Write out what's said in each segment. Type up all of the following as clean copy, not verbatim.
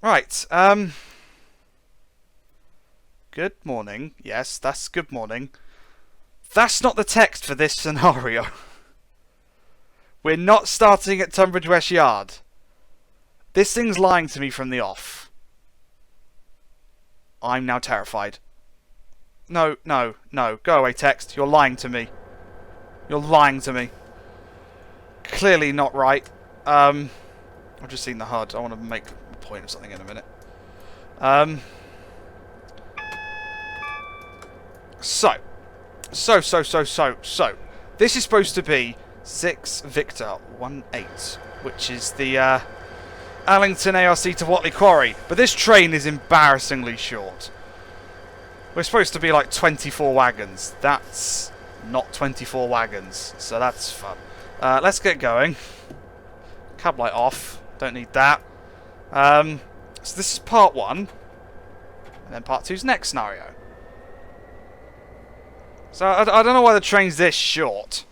Right, good morning. Yes, that's good morning. That's not the text for this scenario. We're not starting at Tunbridge West Yard. This thing's lying to me from the off. I'm now terrified. No, no, no. Go away, text. You're lying to me. You're lying to me. Clearly not right. I've just seen the HUD. I want to make a point of something in a minute. So. This is supposed to be 6 Victor 18, which is the Allington A.R.C to Watley Quarry. But this train is embarrassingly short. We're supposed to be like 24 wagons. That's not 24 wagons, so that's fun. Let's get going. Cab light off. Don't need that. So this is part 1. And then part 2's next scenario. So I don't know why the train's this short.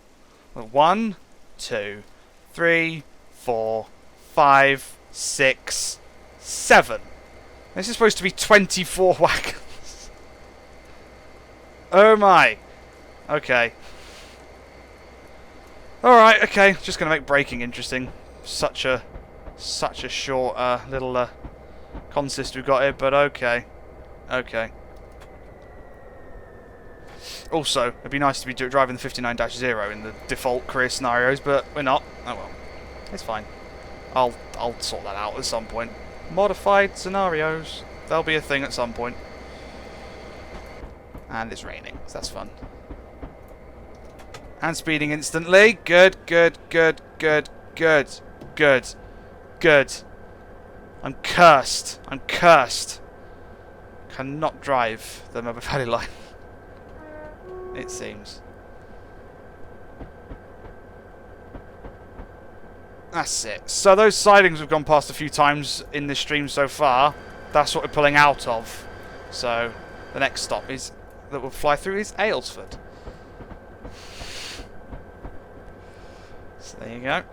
1, 2, 3, 4, 5, 6, 7. This is supposed to be 24 wagons. Oh my. Okay. Alright, okay. Just going to make braking interesting. Such a short little consist we've got here, but okay. Okay. Also, it'd be nice to be driving the 59-0 in the default career scenarios, but we're not. Oh well. It's fine. I'll sort that out at some point. Modified scenarios. They'll be a thing at some point. And it's raining, so that's fun. And speeding instantly. Good, good, good, good, good, good, good. I'm cursed. I'm cursed. Cannot drive the Medway Valley Line. It seems. That's it. So those sidings we've gone past a few times in this stream so far. That's what we're pulling out of. So the next stop is that we'll fly through is Aylesford. So there you go.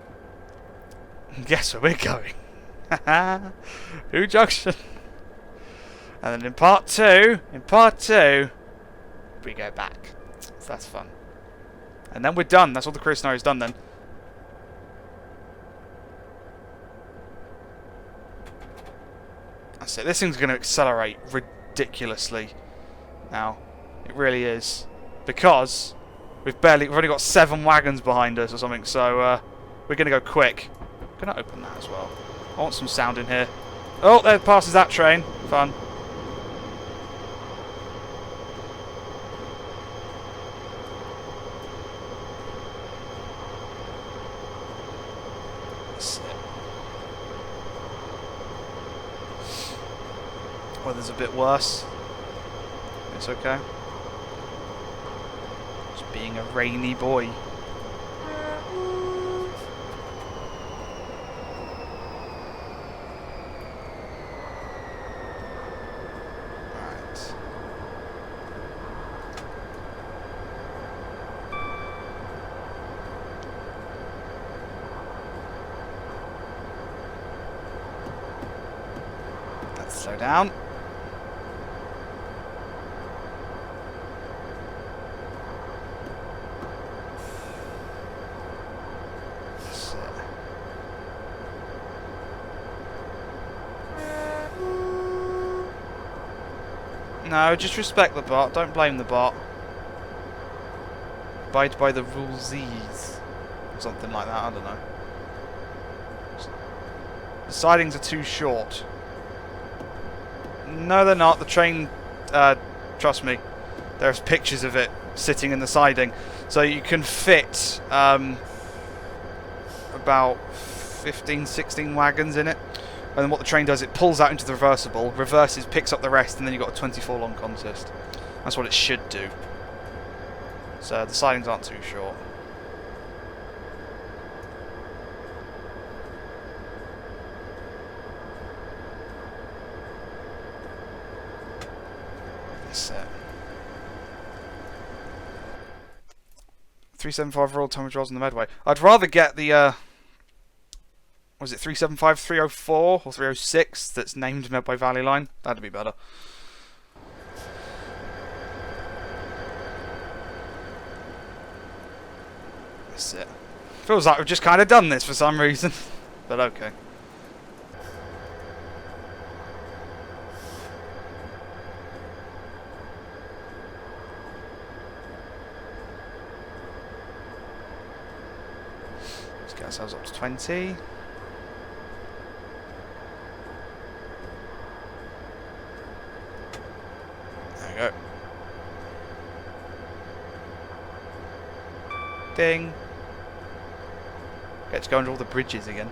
Guess where we're going? Hoo Junction. And then in part 2, we go back. So that's fun. And then we're done. That's all the career scenario's done then. That's it. This thing's going to accelerate ridiculously now. It really is. Because we've only got 7 wagons behind us or something, so we're going to go quick. I'm going to open that as well. I want some sound in here. Oh, there passes that train. Fun. Weather's a bit worse. It's okay. Just being a rainy boy. Alright. Let's slow down. No, just respect the bot. Don't blame the bot. Abide by the rulesies. Or something like that. I don't know. The sidings are too short. No, they're not. The train, trust me, there's pictures of it sitting in the siding. So you can fit about 15, 16 wagons in it. And then what the train does, it pulls out into the reversible, reverses, picks up the rest, and then you've got a 24 long consist. That's what it should do. So the sidings aren't too short. That's it. 375 Royal Tunbridge Wells on the Medway. I'd rather get the Was it 375, 304 or 306 that's named Medway Valley Line? That'd be better. That's it. Feels like we've just kind of done this for some reason. But okay. Let's get ourselves up to 20. There we go. Ding. Get to go under all the bridges again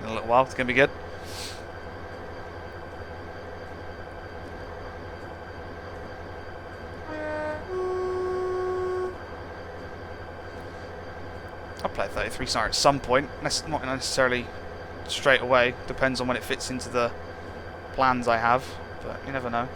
in a little while. It's going to be good. I'll play 33 Sniper at some point. Not necessarily straight away. Depends on when it fits into the plans I have. But you never know.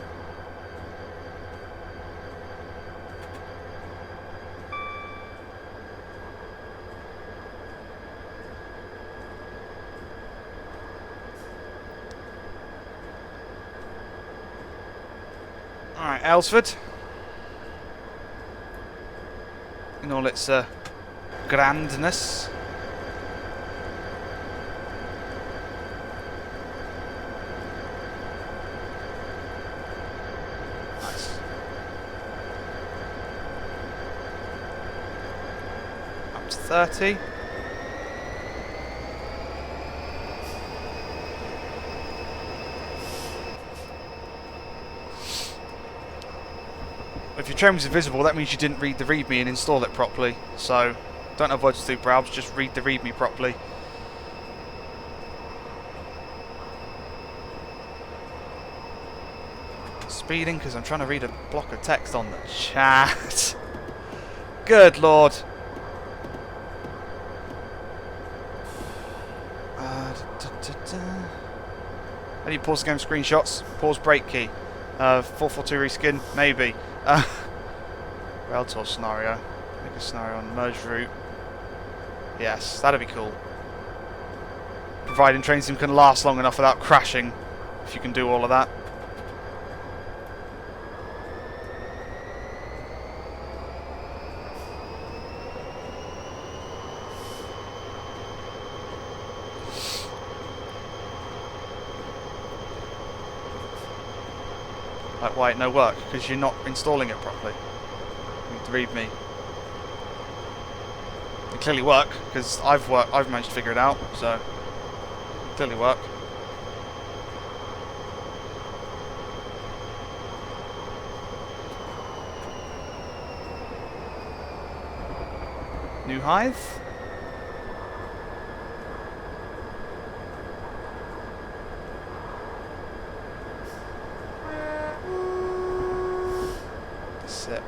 Alright, Aylesford. In all its grandness. Nice. Up to 30. If your train was invisible, that means you didn't read the README and install it properly. So, don't avoid to do browse, just read the README properly. Speeding because I'm trying to read a block of text on the chat. Good lord. How do you pause the game screenshots? Pause break key. 442 reskin? Maybe. Rail tour scenario. Make a scenario on merge route. Yes, that'd be cool. Providing train sim can last long enough without crashing. If you can do all of that. Like, why it no work? Because you're not installing it properly. You need to read me. It clearly work because I've managed to figure it out. So it clearly work. New Hive. It.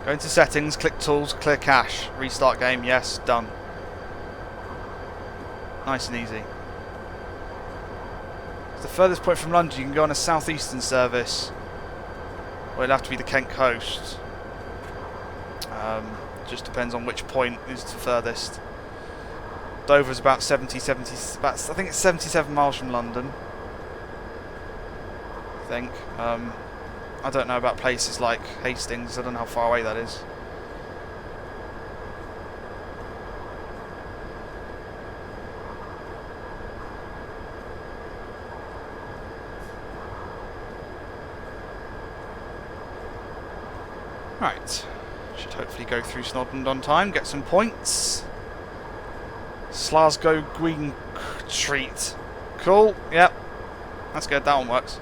Go into settings, click tools, clear cache, restart game, yes, done. Nice and easy. It's the furthest point from London. You can go on a southeastern service. Well, it'd have to be the Kent coast. Just depends on which point is the furthest. Dover's about 70, I think it's 77 miles from London. I think. I don't know about places like Hastings. I don't know how far away that is. Right, should hopefully go through Snodland on time, get some points. Slasgo Green Treat. Cool, yep. That's good, that one works.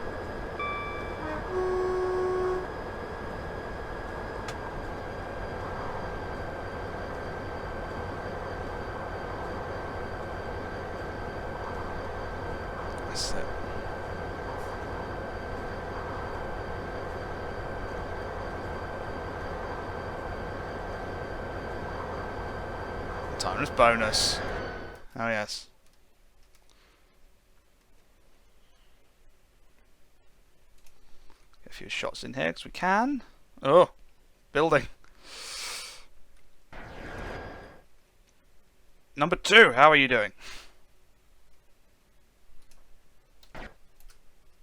That's it. Timeless bonus. Oh yes. few shots in here because we can. Oh, building. Number 2, how are you doing?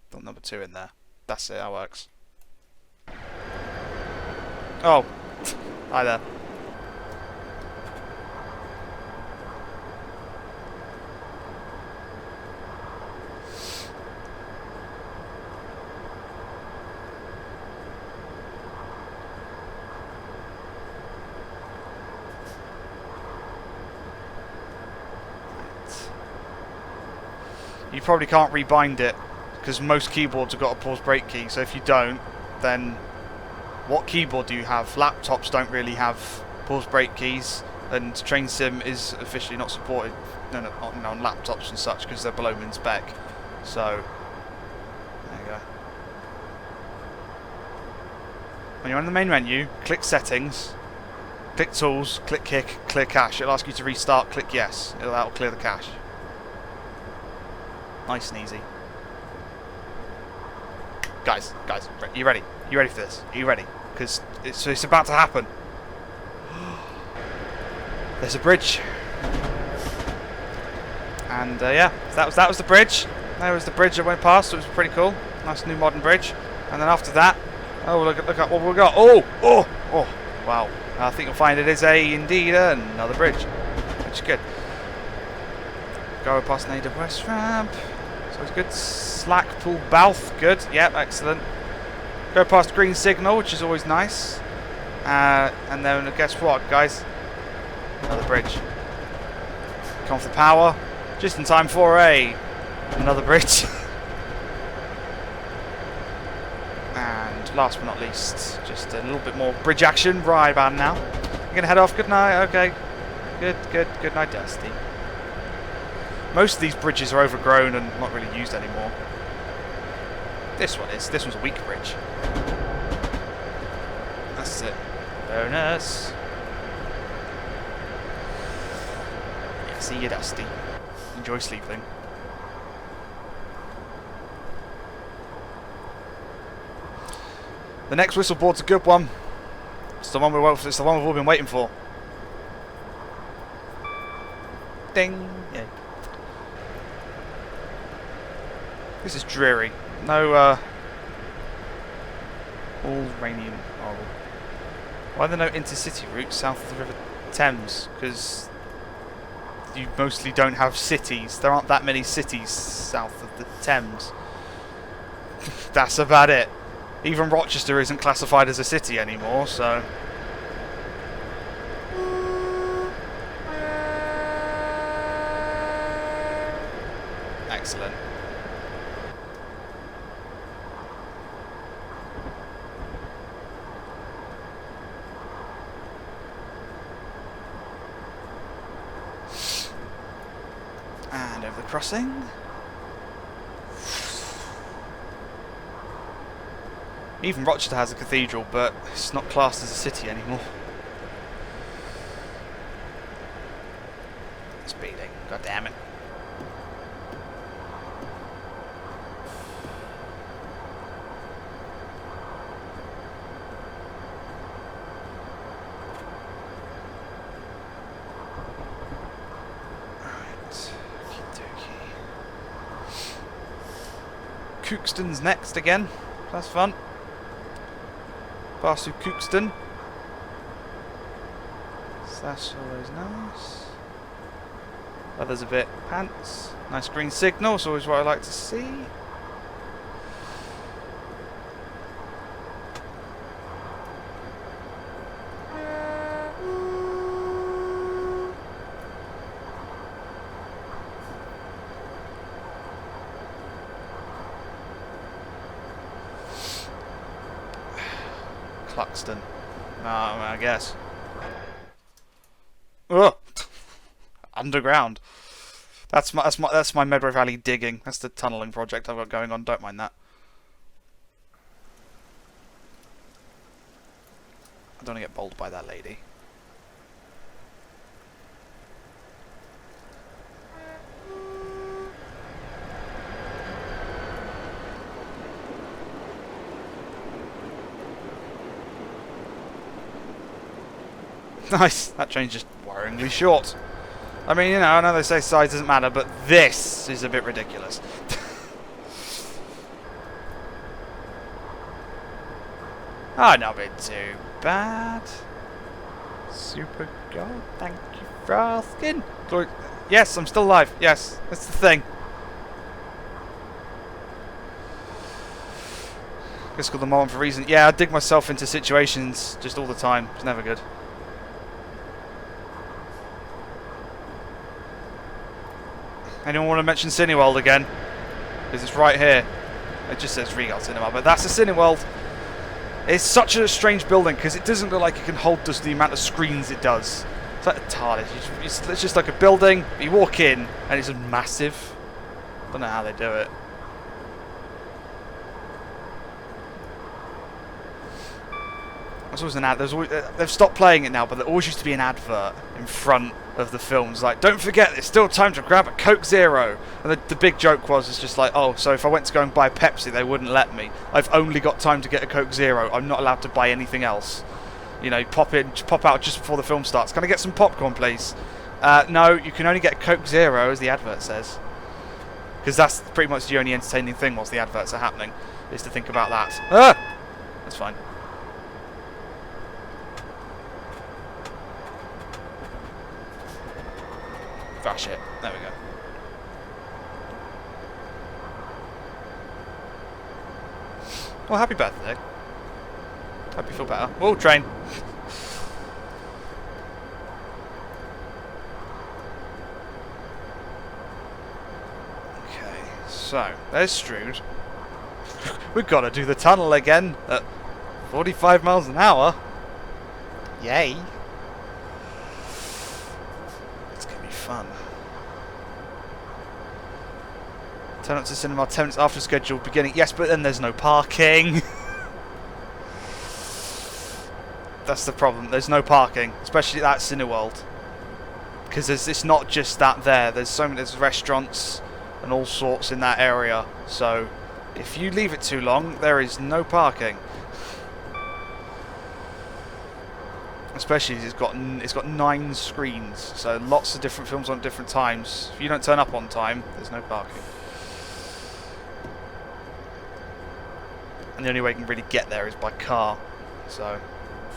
Got number 2 in there. That's it, that works. Oh, hi there. You probably can't rebind it because most keyboards have got a pause break key, so if you don't, then what keyboard do you have? Laptops don't really have pause break keys, and Train Sim is officially not supported on laptops and such because they're below min spec. So there you go. When you're on the main menu, click Settings, click Tools, click Kick, clear cache. It'll ask you to restart, click Yes. That'll clear the cache. Nice and easy. Guys, you ready? You ready for this? Are you ready? Because it's about to happen. There's a bridge. And yeah, that was the bridge. There was the bridge that went past. It was pretty cool. Nice new modern bridge. And then after that, oh look at what we've got. Oh, wow. I think you'll find it is indeed another bridge, which is good. Go past an AWS ramp. So it's good. Slackpool Balth, good. Yep, excellent. Go past green signal, which is always nice. And then guess what, guys? Another bridge. Come off the power. Just in time for another bridge. And last but not least, just a little bit more bridge action right about now. You're gonna head off. Good night. Okay. Good night, Dusty. Most of these bridges are overgrown and not really used anymore. This one is. This one's a weak bridge. That's it. Bonus. Yeah, see you, Dusty. Enjoy sleeping. The next whistle board's a good one. It's the one it's the one we've all been waiting for. Ding. Yeah. This is dreary. No, all rainy and horrible. Why are there no intercity routes south of the River Thames? Because you mostly don't have cities. There aren't that many cities south of the Thames. That's about it. Even Rochester isn't classified as a city anymore, so... Excellent. And over the crossing. Even Rochester has a cathedral, but it's not classed as a city anymore. Speeding, god damn it. Cookston's next again. That's fun. Pass through Cookston. So that's always nice. Weather's a bit pants. Nice green signal. It's always what I like to see. Cluxton. I guess. Ugh. Underground. That's my Medway Valley digging. That's the tunnelling project I've got going on. Don't mind that. I don't want to get bowled by that lady. Nice. That train's just worryingly short. I mean, you know, I know they say size doesn't matter, but this is a bit ridiculous. Oh, not been too bad. Super God, thank you for asking. Yes, I'm still alive. Yes, that's the thing. Guess called the moment for a reason. Yeah, I dig myself into situations just all the time. It's never good. Anyone want to mention Cineworld again? Because it's right here. It just says Regal Cinema, but that's a Cineworld. It's such a strange building because it doesn't look like it can hold just the amount of screens it does. It's like a TARDIS. It's just like a building. You walk in and it's massive. Don't know how they do it. There's always an ad. They've stopped playing it now, but there always used to be an advert in front of the films. Like, don't forget, there's still time to grab a Coke Zero. And the big joke was, it's just like, oh, so if I went to go and buy Pepsi, they wouldn't let me. I've only got time to get a Coke Zero. I'm not allowed to buy anything else. You know, pop out just before the film starts. Can I get some popcorn, please? No, you can only get a Coke Zero, as the advert says. Because that's pretty much the only entertaining thing whilst the adverts are happening, is to think about that. Ah! That's fine. Crash it. There we go. Well, happy birthday. Hope you feel better. Whoa, train. Okay, so there's Strood. We've got to do the tunnel again at 45 miles an hour. Yay. Fun. Turn up to cinema 10 minutes after schedule beginning. Yes, but then there's no parking. That's the problem. There's no parking, especially at Cineworld, because it's not just that there. There's restaurants and all sorts in that area. So if you leave it too long, there is no parking. Especially it's got 9 screens, so lots of different films on different times. If you don't turn up on time, there's no parking. And the only way you can really get there is by car. So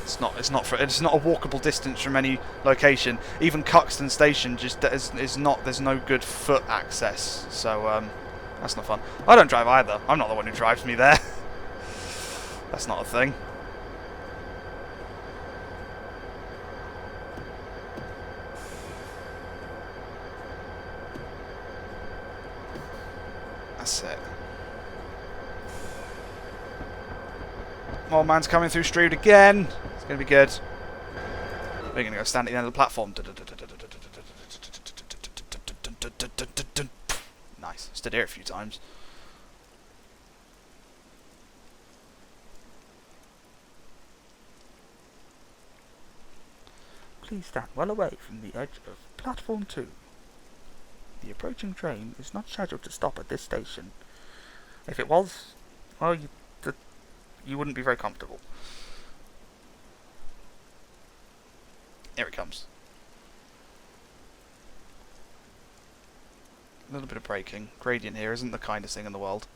it's not a walkable distance from any location. Even Cuxton Station there's no good foot access. So that's not fun. I don't drive either. I'm not the one who drives me there. That's not a thing. That's it. Old man's coming through Strood again. It's going to be good. We're going to go stand at the end of the platform. Nice. Stood here a few times. Please stand well away from the edge of platform 2. The approaching train is not scheduled to stop at this station. If it was, well, you wouldn't be very comfortable. Here it comes. A little bit of braking. Gradient here isn't the kindest thing in the world.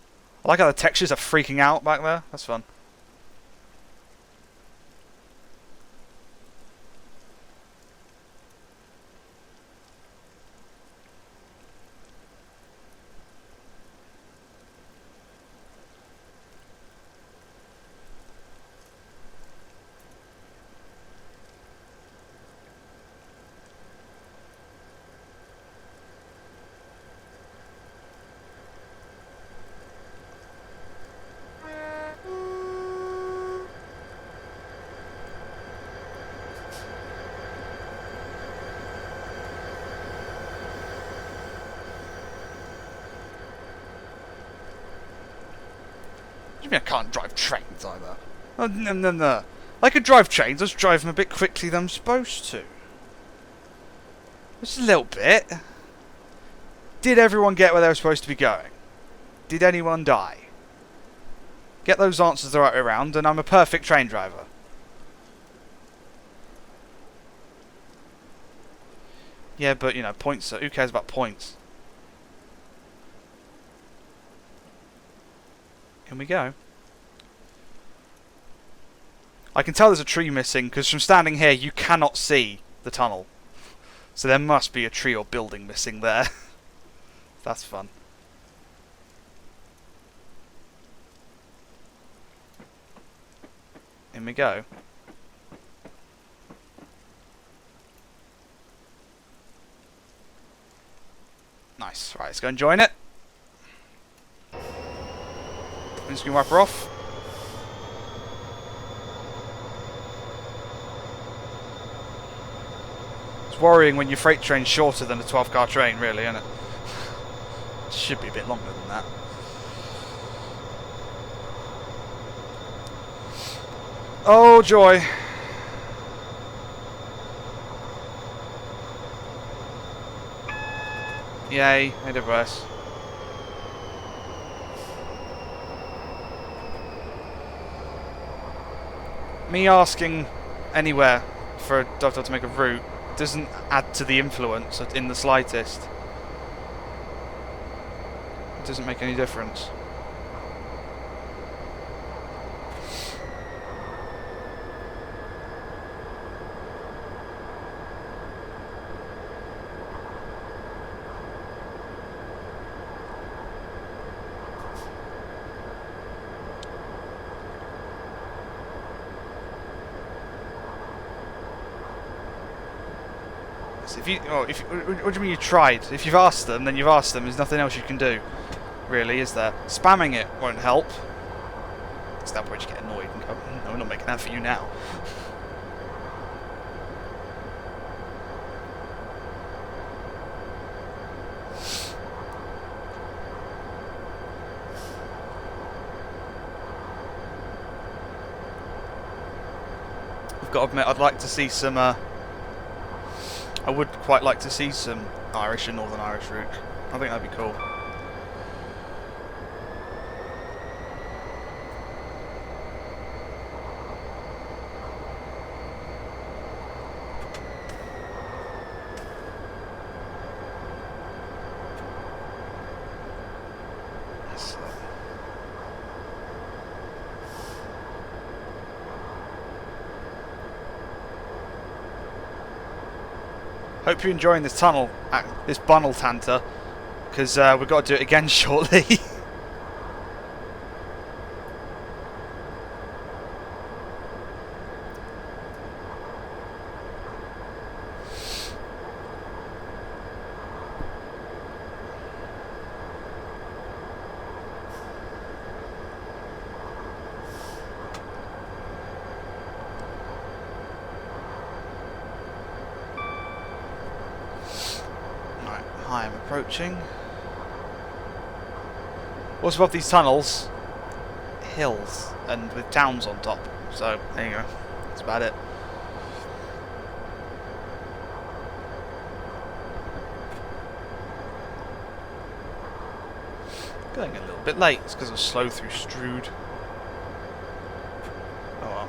I like how the textures are freaking out back there. That's fun. I can't drive trains either. Oh, no. I could drive trains, I just drive them a bit quickly than I'm supposed to. Just a little bit. Did everyone get where they were supposed to be going? Did anyone die? Get those answers the right way around and I'm a perfect train driver. Yeah, but, you know, points. Who cares about points? In we go. I can tell there's a tree missing, because from standing here, you cannot see the tunnel. So there must be a tree or building missing there. That's fun. In we go. Nice. Right, let's go and join it. Windscreen wiper off. It's worrying when your freight train's shorter than a 12-car train, really, isn't it? It should be a bit longer than that. Oh, joy. Yay, AARC. Me asking anywhere for a Dovetail to make a route doesn't add to the influence in the slightest. It doesn't make any difference. What do you mean you tried? If you've asked them, then you've asked them. There's nothing else you can do, really, is there? Spamming it won't help. At that point you get annoyed and go, no, we're not making that for you now. I've got to admit, I'd like to see some... I would quite like to see some Irish and Northern Irish route. I think that'd be cool. Hope you're enjoying this tunnel, this Bunnel Tanter, because we've got to do it again shortly. I am approaching. What's above these tunnels? Hills, and with towns on top. So, there you go. That's about it. Going a little bit late. It's because I was slow through Strood. Oh well.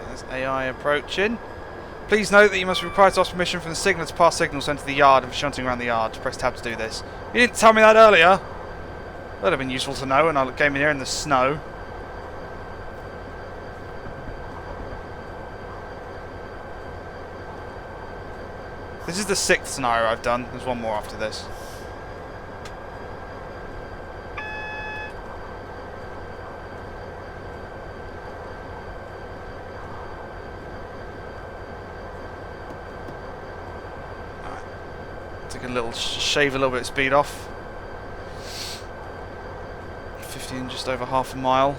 There's AI approaching. Please note that you must be required to ask permission from the signaller to pass signals to enter the yard and for shunting around the yard. Press tab to do this. You didn't tell me that earlier. That'd have been useful to know when I came in here in the snow. This is the 6th scenario I've done. There's one more after this. Take a little shave a little bit of speed off. 15, just over half a mile.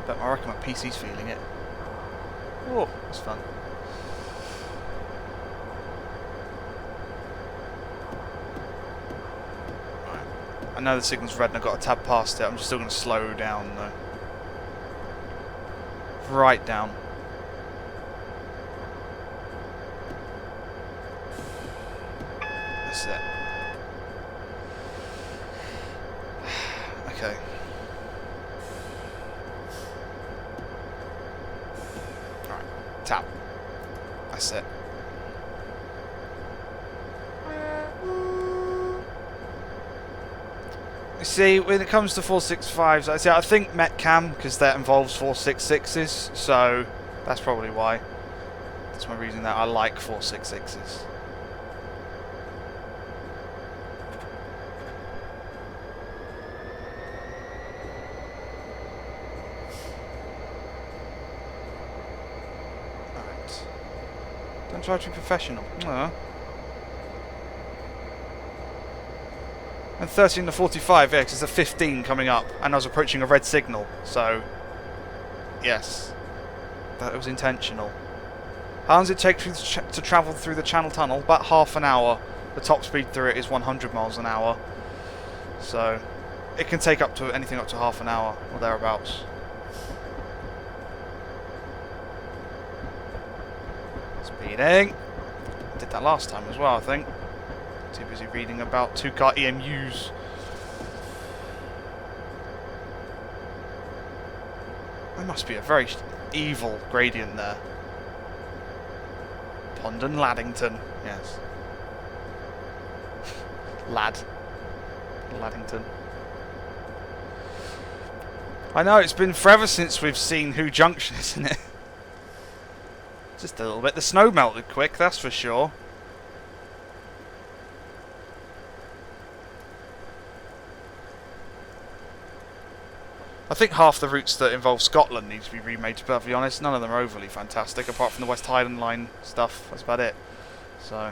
But I reckon my PC's feeling it. Oh, that's fun. Right. I know the signal's red and I've got to tab past it. I'm just still going to slow down though. Right down. That's it. Okay. Alright. Tap. That's it. You see, when it comes to 465s, I think Metcam, because that involves 466s, so that's probably why. That's my reason that I like 466s. Alright. Don't try to be professional. No. And 13 to 45, yeah, because it's a 15 coming up, and I was approaching a red signal, so yes, that was intentional. How long does it take to travel through the Channel Tunnel? About half an hour. The top speed through it is 100 miles an hour, so it can take up to anything up to half an hour or thereabouts. Speeding. Did that last time as well, I think. Too busy reading about two-car EMUs. There must be a very evil gradient there. Pondon Laddington, yes. Laddington. I know, it's been forever since we've seen Hoo Junction, isn't it? Just a little bit. The snow melted quick, that's for sure. I think half the routes that involve Scotland need to be remade, to be perfectly honest. None of them are overly fantastic, apart from the West Highland Line stuff. That's about it. So...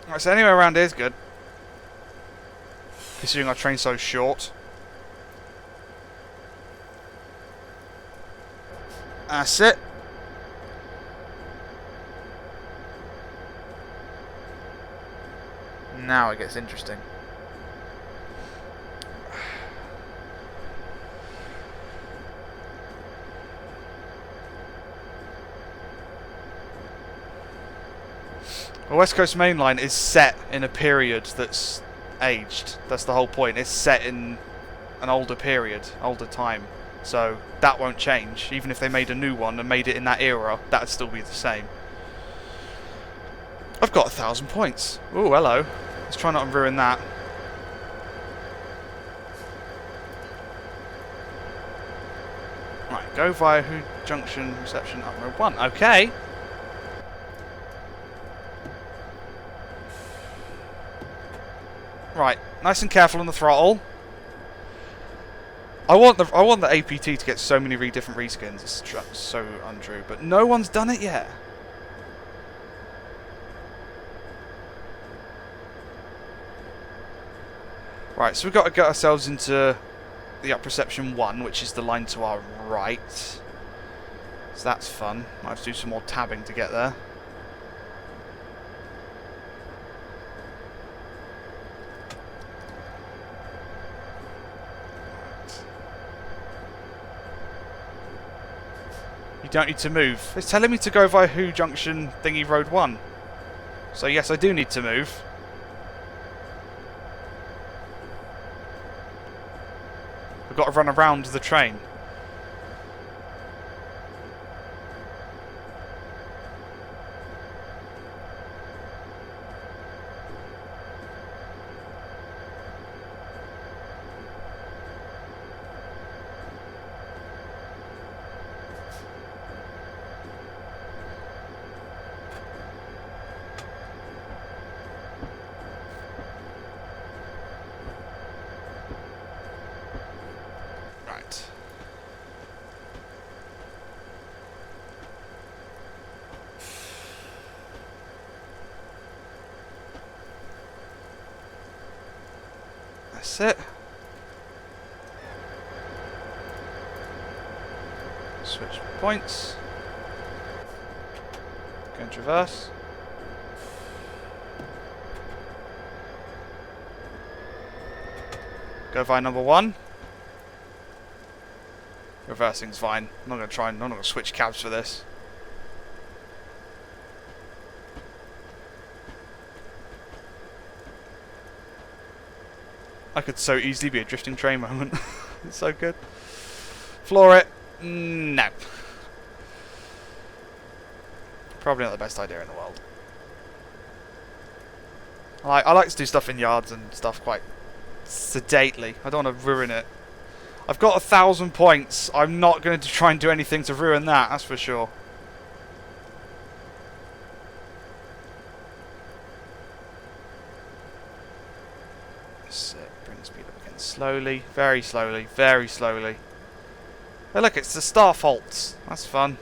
Alright, so anywhere around here is good. Considering our train's so short. That's it. Now it gets interesting. The West Coast Main Line is set in a period that's aged. That's the whole point. It's set in an older period, older time. So that won't change. Even if they made a new one and made it in that era, that would still be the same. I've got 1,000 points. Ooh, hello. Let's try not to ruin that. Right, go via Hoo Junction, reception, up road 1. Okay. Right, nice and careful on the throttle. I want the APT to get so many different reskins. It's so untrue, but no one's done it yet. Right, so we've got to get ourselves into the up reception 1, which is the line to our right. So that's fun. Might have to do some more tabbing to get there. You don't need to move. It's telling me to go via Hoo Junction thingy road 1. So yes, I do need to move. I've got to run around the train. That's it. Switch points. Go and traverse. Go via number 1. Reversing's fine. I'm not going to try and... I'm not going to switch cabs for this. I could so easily be a drifting train moment. It's so good. Floor it. No. Probably not the best idea in the world. I like to do stuff in yards and stuff quite sedately. I don't want to ruin it. I've got 1,000 points. I'm not going to try and do anything to ruin that, that's for sure. That's it. Bring speed up again. Slowly, very slowly, very slowly. Hey look, it's the star faults. That's fun.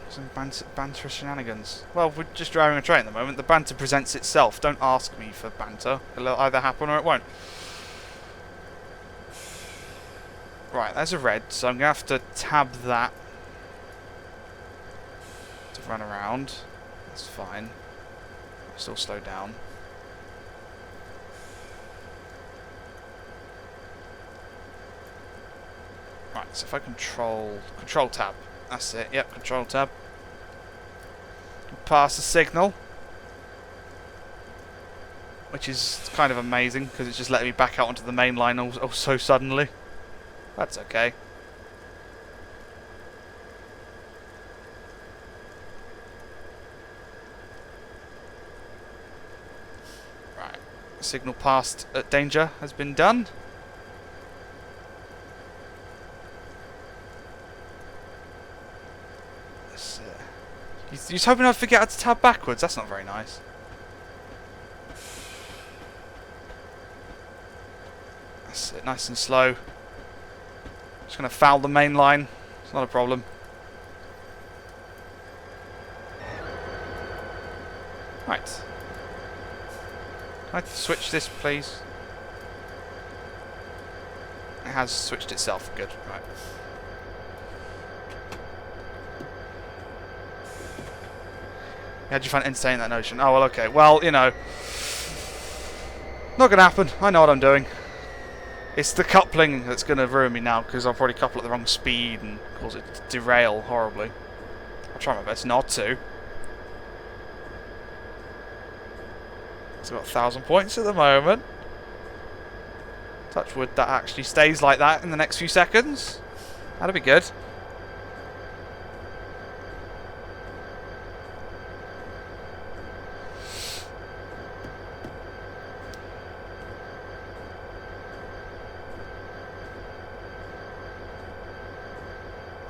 Some banter shenanigans. Well, we're just driving a train at the moment. The banter presents itself. Don't ask me for banter. It'll either happen or it won't. Right, there's a red, so I'm going to have to tab that to run around. That's fine. I'll still slow down. Right, so if I control tab. That's it, yep, control tab. Pass the signal. Which is kind of amazing, because it's just letting me back out onto the main line oh so suddenly. That's okay. Right, signal passed at danger has been done. He's hoping I'd forget how to tab backwards. That's not very nice. That's it. Nice and slow. Just going to foul the main line. It's not a problem. Right. Can I switch this, please? It has switched itself. Good. Right. How'd you find entertaining that notion? Oh, well, okay. Well, you know. Not going to happen. I know what I'm doing. It's the coupling that's going to ruin me now, because I'll probably couple at the wrong speed and cause it to derail horribly. I'll try my best not to. So I've got 1,000 points at the moment. Touch wood, that actually stays like that in the next few seconds. That'll be good.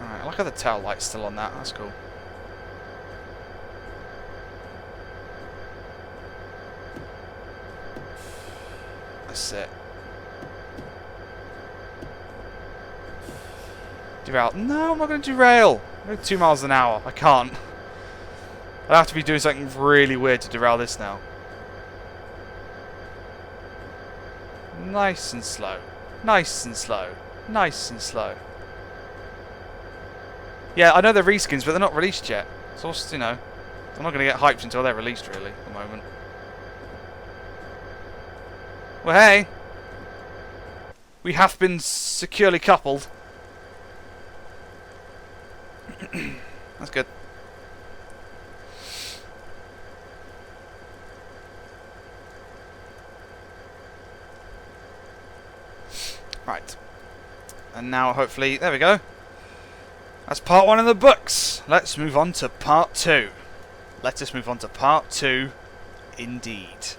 Alright, I like how the tail light's still on that. That's cool. That's it. Derail. No, I'm not going to derail. I'm going 2 miles an hour. I can't. I'd have to be doing something really weird to derail this now. Nice and slow. Nice and slow. Nice and slow. Yeah, I know they're reskins, but they're not released yet. So, you know, I'm not going to get hyped until they're released, really, at the moment. Well, hey! We have been securely coupled. That's good. Right. And now, hopefully, there we go. That's part 1 in the books. Let's move on to part 2. Let us move on to part 2, indeed.